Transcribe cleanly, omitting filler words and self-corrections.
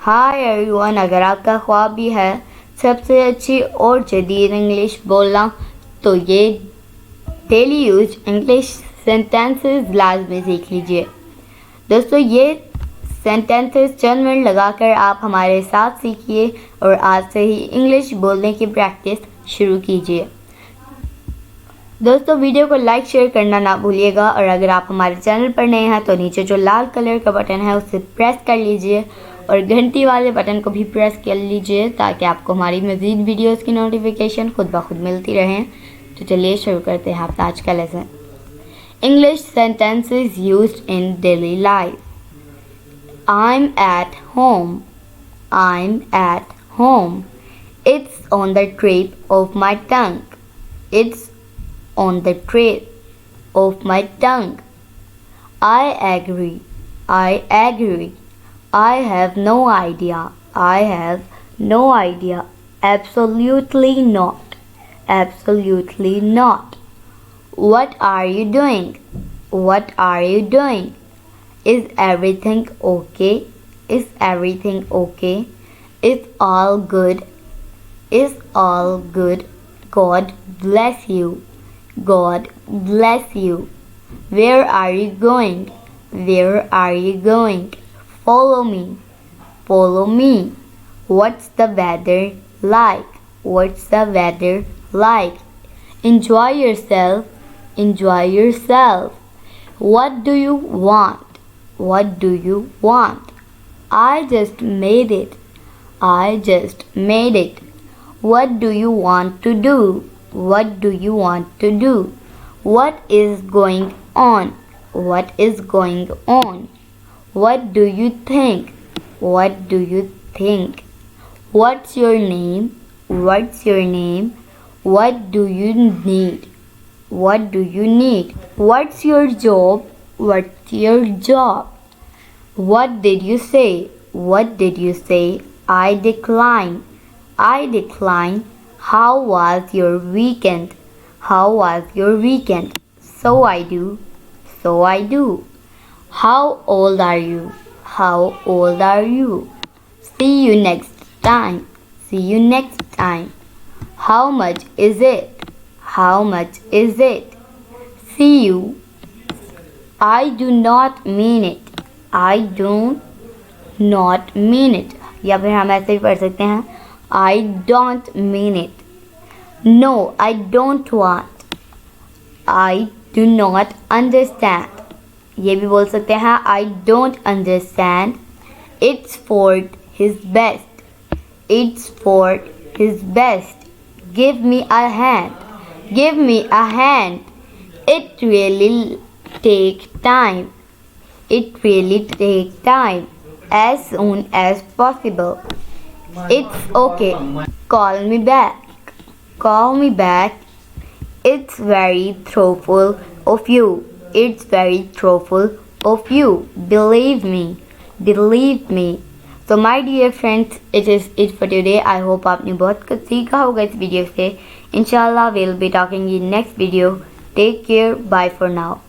Hi everyone, अगर आपका ख्वाब भी है सबसे अच्छी और जदीद इंग्लिश बोलना, तो ये डेली यूज इंग्लिश सेंटेंसेस लाजमी सीख लीजिए। दोस्तों, ये सेंटेंसेस चंद मिनट लगाकर आप हमारे साथ सीखिए और आज से ही इंग्लिश बोलने की प्रैक्टिस शुरू कीजिए। दोस्तों, वीडियो को लाइक शेयर करना ना भूलिएगा और अगर आप हमारे चैनल पर नए हैं तो नीचे जो लाल कलर का बटन है उसे प्रेस कर लीजिए और घंटी वाले बटन को भी प्रेस कर लीजिए ताकि आपको हमारी मज़ीद वीडियोस की नोटिफिकेशन खुद ब खुद मिलती रहें। तो चलिए शुरू करते हैं अपना आज का lesson. English sentences used in daily life. I'm at home. I'm at home. It's on the tip of my tongue. It's on the tip of my tongue. I agree. I agree. I have no idea. I have no idea. Absolutely not. Absolutely not. What are you doing? What are you doing? Is everything okay? Is everything okay? Is all good? Is all good? God bless you. God bless you. Where are you going? Where are you going? Follow me. Follow me. What's the weather like? What's the weather like? Enjoy yourself. Enjoy yourself. What do you want? What do you want? I just made it. I just made it. What do you want to do? What do you want to do? What is going on? What is going on? What do you think? What do you think? What's your name? What's your name? What do you need? What do you need? What's your job? What's your job? What did you say? What did you say? I decline. I decline. How was your weekend? How was your weekend? So I do. So I do. How old are you? How old are you? See you next time. See you next time. How much is it? How much is it? See you. I do not mean it. I do not mean it. या फिर हम ऐसे भी पढ़ सकते हैं I don't mean it. No, I don't want. I do not understand. ये भी बोल सकते हैं I don't understand. It's for his best. It's for his best. Give me a hand. Give me a hand. It really take time. It really take time. As soon as possible. It's okay. Call me back. Call me back. It's very thoughtful of you. It's very thoughtful of you. Believe me. Believe me. So my dear friends, it is it for today. I hope आपने बहुत कुछ सीखा होगा इस video से. Inshallah we'll be talking in next video. Take care. Bye for now.